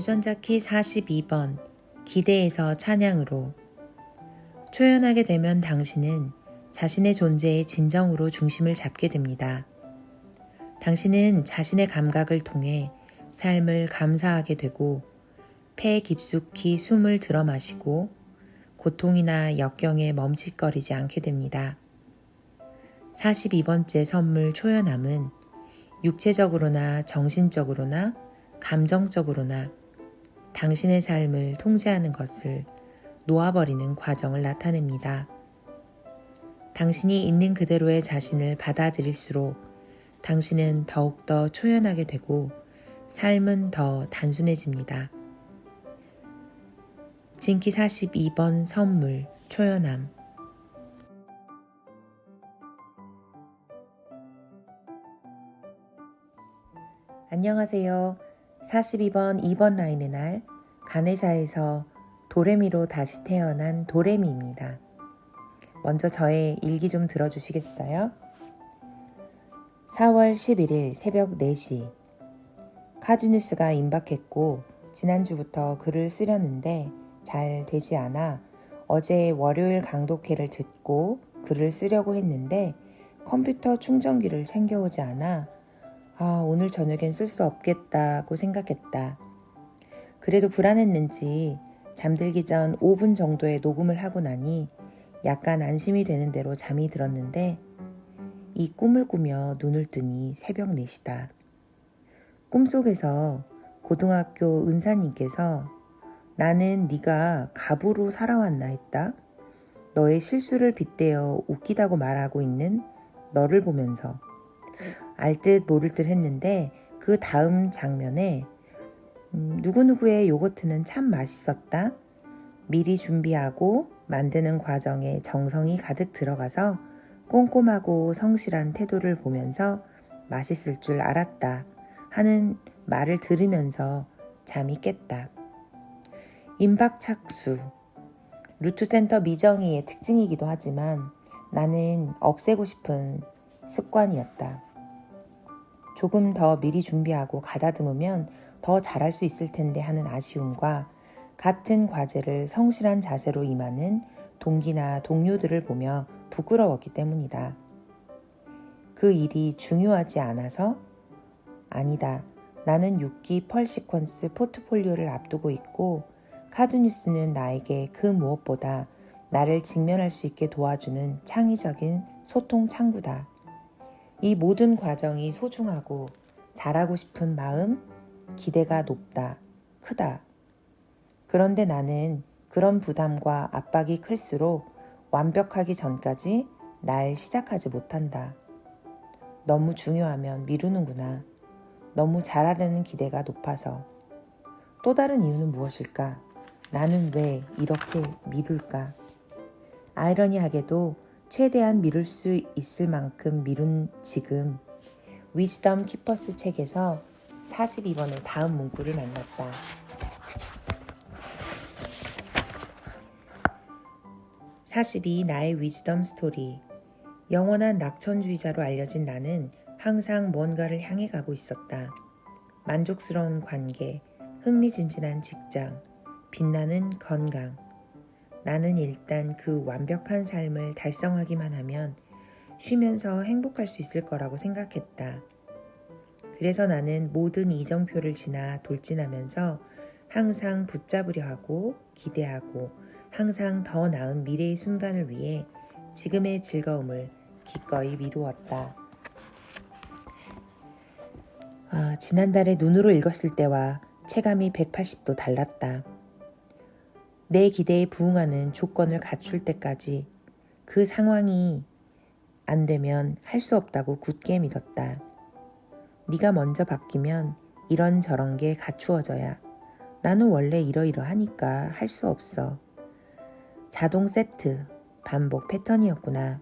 유전자 키 42번 기대에서 찬양으로. 초연하게 되면 당신은 자신의 존재의 진정으로 중심을 잡게 됩니다. 당신은 자신의 감각을 통해 삶을 감사하게 되고 폐 깊숙이 숨을 들어 마시고 고통이나 역경에 멈칫거리지 않게 됩니다. 42번째 선물 초연함은 육체적으로나 정신적으로나 감정적으로나 당신의 삶을 통제하는 것을 놓아버리는 과정을 나타냅니다. 당신이 있는 그대로의 자신을 받아들일수록 당신은 더욱더 초연하게 되고 삶은 더 단순해집니다. 진키 42번 선물 초연함. 안녕하세요. 42번 2번 라인의 날 가네샤에서 도레미로 다시 태어난 도레미입니다. 먼저 저의 일기 좀 들어주시겠어요? 4월 11일 새벽 4시 카드뉴스가 임박했고 지난주부터 글을 쓰려는데 잘 되지 않아 어제 월요일 강독회를 듣고 글을 쓰려고 했는데 컴퓨터 충전기를 챙겨오지 않아 오늘 저녁엔 쓸 수 없겠다고 생각했다. 그래도 불안했는지 잠들기 전 5분 정도의 녹음을 하고 나니 약간 안심이 되는 대로 잠이 들었는데 이 꿈을 꾸며 눈을 뜨니 새벽 4시다. 꿈속에서 고등학교 은사님께서 나는 네가 갑으로 살아왔나 했다. 너의 실수를 빗대어 웃기다고 말하고 있는 너를 보면서 알 듯 모를 듯 했는데 그 다음 장면에 누구누구의 요거트는 참 맛있었다. 미리 준비하고 만드는 과정에 정성이 가득 들어가서 꼼꼼하고 성실한 태도를 보면서 맛있을 줄 알았다 하는 말을 들으면서 잠이 깼다. 임박착수, 루트센터 미정이의 특징이기도 하지만 나는 없애고 싶은 습관이었다. 조금 더 미리 준비하고 가다듬으면 더 잘할 수 있을 텐데 하는 아쉬움과 같은 과제를 성실한 자세로 임하는 동기나 동료들을 보며 부끄러웠기 때문이다. 그 일이 중요하지 않아서? 아니다. 나는 6기 펄 시퀀스 포트폴리오를 앞두고 있고 카드뉴스는 나에게 그 무엇보다 나를 직면할 수 있게 도와주는 창의적인 소통 창구다. 이 모든 과정이 소중하고 잘하고 싶은 마음, 기대가 높다, 크다. 그런데 나는 그런 부담과 압박이 클수록 완벽하기 전까지 날 시작하지 못한다. 너무 중요하면 미루는구나. 너무 잘하려는 기대가 높아서. 또 다른 이유는 무엇일까? 나는 왜 이렇게 미룰까? 아이러니하게도 최대한 미룰 수 있을 만큼 미룬 지금 위즈덤 키퍼스 책에서 42번의 다음 문구를 만났다. (42) 나의 위즈덤 스토리. 영원한 낙천주의자로 알려진 나는 항상 뭔가를 향해 가고 있었다. 만족스러운 관계, 흥미진진한 직장, 빛나는 건강. 나는 일단 그 완벽한 삶을 달성하기만 하면 쉬면서 행복할 수 있을 거라고 생각했다. 그래서 나는 모든 이정표를 지나 돌진하면서 항상 붙잡으려 하고 기대하고 항상 더 나은 미래의 순간을 위해 지금의 즐거움을 기꺼이 미루었다. 지난달에 눈으로 읽었을 때와 체감이 180도 달랐다. 내 기대에 부응하는 조건을 갖출 때까지 그 상황이 안 되면 할 수 없다고 굳게 믿었다. 네가 먼저 바뀌면 이런저런 게 갖추어져야 나는 원래 이러이러하니까 할 수 없어. 자동 세트, 반복 패턴이었구나.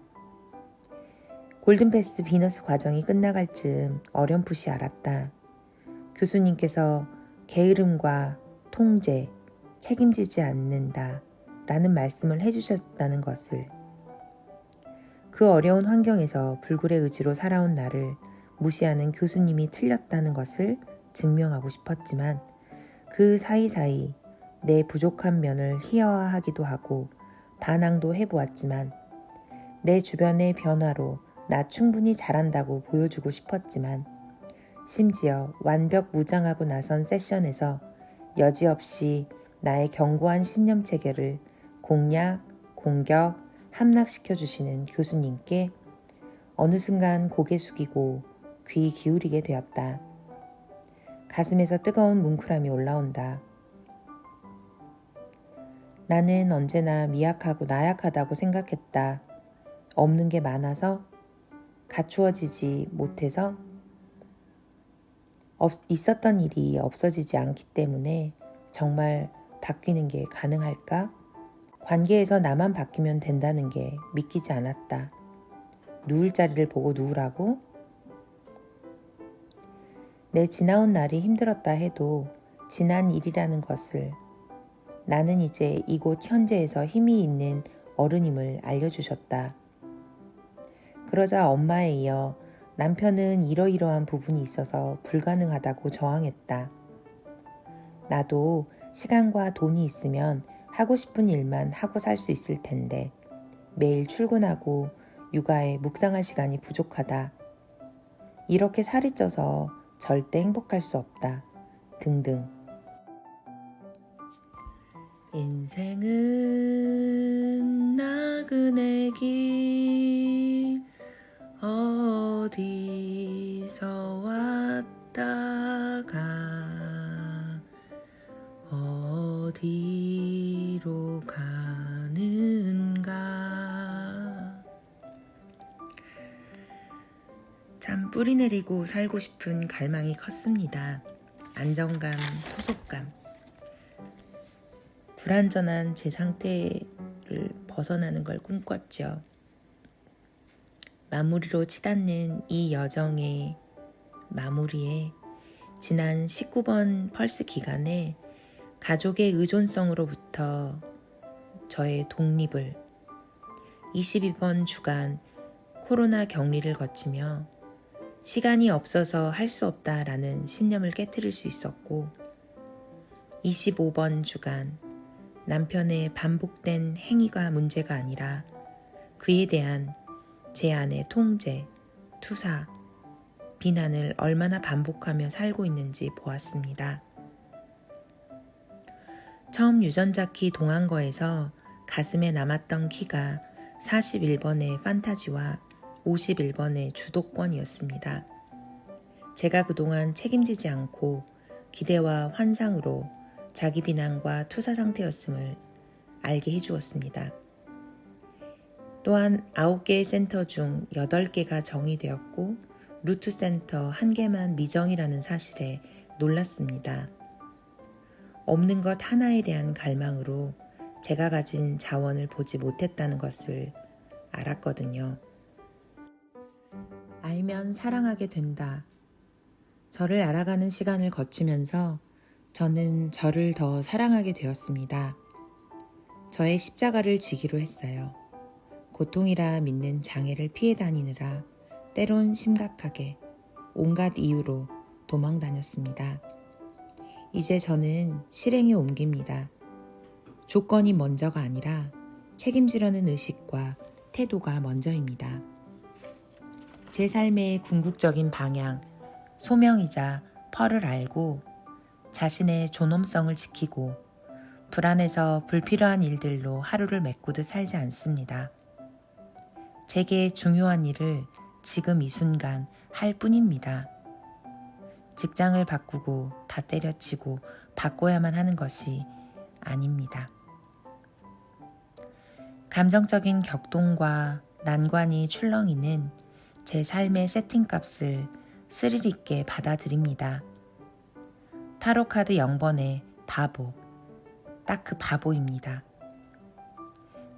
골든패스 비너스 과정이 끝나갈 즈음 어렴풋이 알았다. 교수님께서 게으름과 통제, 책임지지 않는다 라는 말씀을 해주셨다는 것을. 그 어려운 환경에서 불굴의 의지로 살아온 나를 무시하는 교수님이 틀렸다는 것을 증명하고 싶었지만 그 사이사이 내 부족한 면을 희화화하기도 하고 반항도 해보았지만 내 주변의 변화로 나 충분히 잘한다고 보여주고 싶었지만 심지어 완벽 무장하고 나선 세션에서 여지없이 나의 견고한 신념 체계를 공략, 공격, 함락시켜 주시는 교수님께 어느 순간 고개 숙이고 귀 기울이게 되었다. 가슴에서 뜨거운 뭉클함이 올라온다. 나는 언제나 미약하고 나약하다고 생각했다. 없는 게 많아서? 갖추어지지 못해서? 있었던 일이 없어지지 않기 때문에 정말 바뀌는 게 가능할까? 관계에서 나만 바뀌면 된다는 게 믿기지 않았다. 누울 자리를 보고 누우라고? 내 지나온 날이 힘들었다 해도 지난 일이라는 것을 나는 이제 이곳 현재에서 힘이 있는 어른임을 알려주셨다. 그러자 엄마에 이어 남편은 이러이러한 부분이 있어서 불가능하다고 저항했다. 나도 시간과 돈이 있으면 하고 싶은 일만 하고 살 수 있을 텐데 매일 출근하고 육아에 묵상할 시간이 부족하다. 이렇게 살이 쪄서 절대 행복할 수 없다. 등등. 인생은 나그네 길 어디서 왔다가 어디로 가는가. 참 뿌리 내리고 살고 싶은 갈망이 컸습니다. 안정감, 소속감. 불완전한 제 상태를 벗어나는 걸 꿈꿨죠. 마무리로 치닫는 이 여정의 마무리에 지난 19번 펄스 기간에 가족의 의존성으로부터 저의 독립을 22번 주간 코로나 격리를 거치며 시간이 없어서 할 수 없다라는 신념을 깨트릴 수 있었고 25번 주간 남편의 반복된 행위가 문제가 아니라 그에 대한 제 안의 통제, 투사, 비난을 얼마나 반복하며 살고 있는지 보았습니다. 처음 유전자 키 동한 거에서 가슴에 남았던 키가 41번의 판타지와 51번의 주도권이었습니다. 제가 그동안 책임지지 않고 기대와 환상으로 자기 비난과 투사 상태였음을 알게 해주었습니다. 또한 9개의 센터 중 8개가 정의되었고 루트 센터 1개만 미정이라는 사실에 놀랐습니다. 없는 것 하나에 대한 갈망으로 제가 가진 자원을 보지 못했다는 것을 알았거든요. 알면 사랑하게 된다. 저를 알아가는 시간을 거치면서 저는 저를 더 사랑하게 되었습니다. 저의 십자가를 지기로 했어요. 고통이라 믿는 장애를 피해 다니느라 때론 심각하게 온갖 이유로 도망 다녔습니다. 이제 저는 실행에 옮깁니다. 조건이 먼저가 아니라 책임지려는 의식과 태도가 먼저입니다. 제 삶의 궁극적인 방향, 소명이자 펄을 알고 자신의 존엄성을 지키고 불안해서 불필요한 일들로 하루를 메꾸듯 살지 않습니다. 제게 중요한 일을 지금 이 순간 할 뿐입니다. 직장을 바꾸고 다 때려치고 바꿔야만 하는 것이 아닙니다. 감정적인 격동과 난관이 출렁이는 제 삶의 세팅값을 스릴 있게 받아들입니다. 타로 카드 0번의 바보, 딱 그 바보입니다.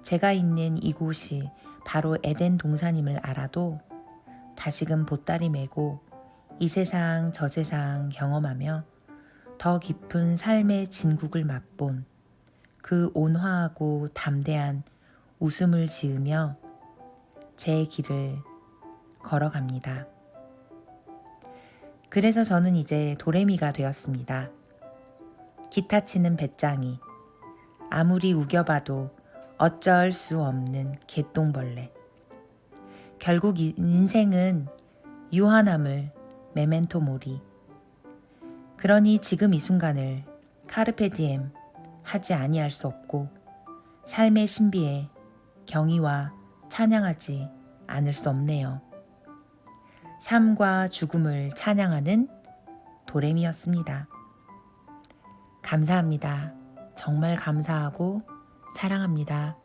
제가 있는 이곳이 바로 에덴 동산임을 알아도 다시금 보따리 메고 이 세상 저 세상 경험하며 더 깊은 삶의 진국을 맛본 그 온화하고 담대한 웃음을 지으며 제 길을 걸어갑니다. 그래서 저는 이제 도레미가 되었습니다. 기타 치는 배짱이, 아무리 우겨봐도 어쩔 수 없는 개똥벌레. 결국 인생은 유한함을 메멘토 모리. 그러니 지금 이 순간을 카르페 디엠 하지 아니할 수 없고 삶의 신비에 경의와 찬양하지 않을 수 없네요. 삶과 죽음을 찬양하는 도레미였습니다. 감사합니다. 정말 감사하고 사랑합니다.